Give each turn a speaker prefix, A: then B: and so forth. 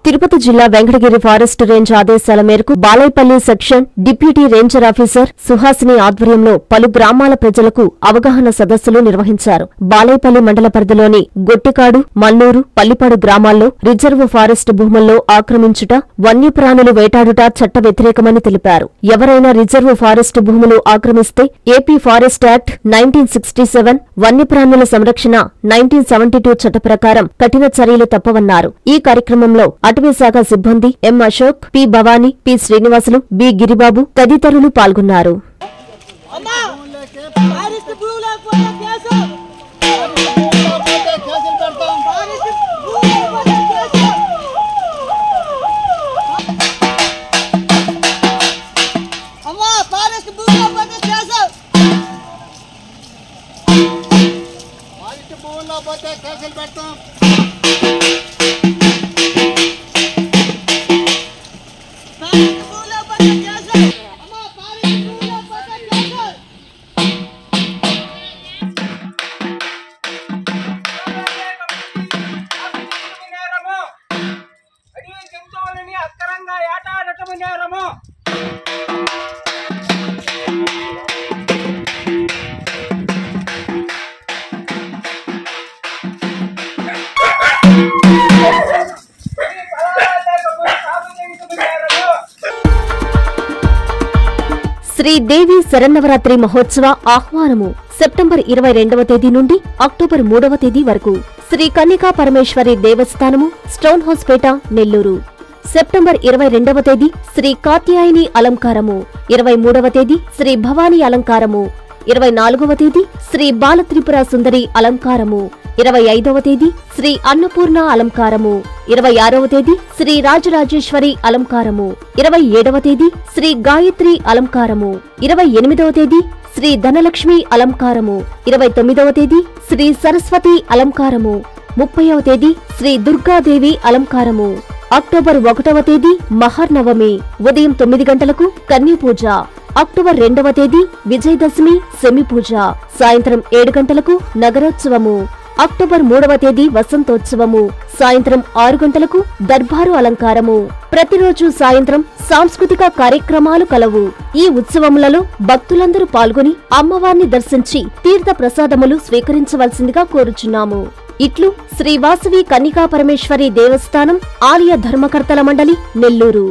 A: తిరుపతి జిల్లా Venkatagiri forest range ఆదేశాల మేరకు Balaipalli section deputy ranger officer Suhasini ఆధ్వర్యంలో పలు గ్రామాల ప్రజలకు అవగాహన సదస్సులు నిర్వహించారు. బాలైపల్లి మండల పరిధిలోని గొట్టికాడు, మల్లూరు, పల్లిపాడు గ్రామాల్లో రిజర్వ్ ఫారెస్ట్ భూముల్లో ఆక్రమించుట, వన్యప్రాణులు వేటాడుట చట్ట వ్యతిరేకమని తెలిపారు. ఎవరైనా రిజర్వ్ ఫారెస్ట్ భూములు ఆక్రమిస్తే ఏపీ ఫారెస్ట్ యాక్ట్ 1967, వన్యప్రాణుల సంరక్షణ 1972 చట్ట ప్రకారం కఠిన చర్యలు తప్పవన్నారు. ఈ కార్యక్రమంలో అటవీ శాఖ సిబ్బంది M Ashok, P Bhavani, P Srinivasulu, B Giribabu తదితరులు పాల్గొన్నారు. శ్రీదేవి శరన్నవరాత్రి మహోత్సవ ఆహ్వానము సెప్టెంబర్ 22వ తేదీ నుండి అక్టోబర్ 3వ తేదీ వరకు శ్రీ కన్యకా పరమేశ్వరి దేవస్థానము, స్టోన్ హౌస్ పేట, నెల్లూరు. సెప్టెంబర్ 22వ తేదీ శ్రీ కాత్యాయని అలంకారము, 23వ తేదీ శ్రీ భవానీ అలంకారము, 24వ తేదీ శ్రీ బాలత్రిపుర సుందరి అలంకారము, 25వ తేదీ శ్రీ అన్నపూర్ణ అలంకారము, 26వ తేదీ శ్రీ రాజరాజేశ్వరి అలంకారము, 27వ తేదీ శ్రీ గాయత్రి అలంకారము, 28వ తేదీ శ్రీ ధనలక్ష్మి అలంకారము, 29వ తేదీ శ్రీ సరస్వతి అలంకారము, 30వ తేదీ శ్రీ దుర్గాదేవి అలంకారము. అక్టోబర్ 1వ తేదీ మహర్నవమి, ఉదయం 9 గంటలకు కన్యపూజ. అక్టోబర్ 2వ తేదీ విజయదశమి సెమి పూజ, సాయంత్రం 7 గంటలకు నగరోత్సవము. అక్టోబర్ 3వ తేదీ వసంతోత్సవము, సాయంత్రం 6 గంటలకు దర్బారు అలంకారము. ప్రతిరోజు సాయంత్రం సాంస్కృతిక కార్యక్రమాలు కలవు. ఈ ఉత్సవములలో భక్తులందరూ పాల్గొని అమ్మవారిని దర్శించి తీర్థ ప్రసాదములు స్వీకరించవలసిందిగా కోరుచున్నాము. ఇట్లు శ్రీ వాసవి కన్యకా పరమేశ్వరి దేవస్థానం ఆలయ ధర్మకర్తల మండలి, నెల్లూరు.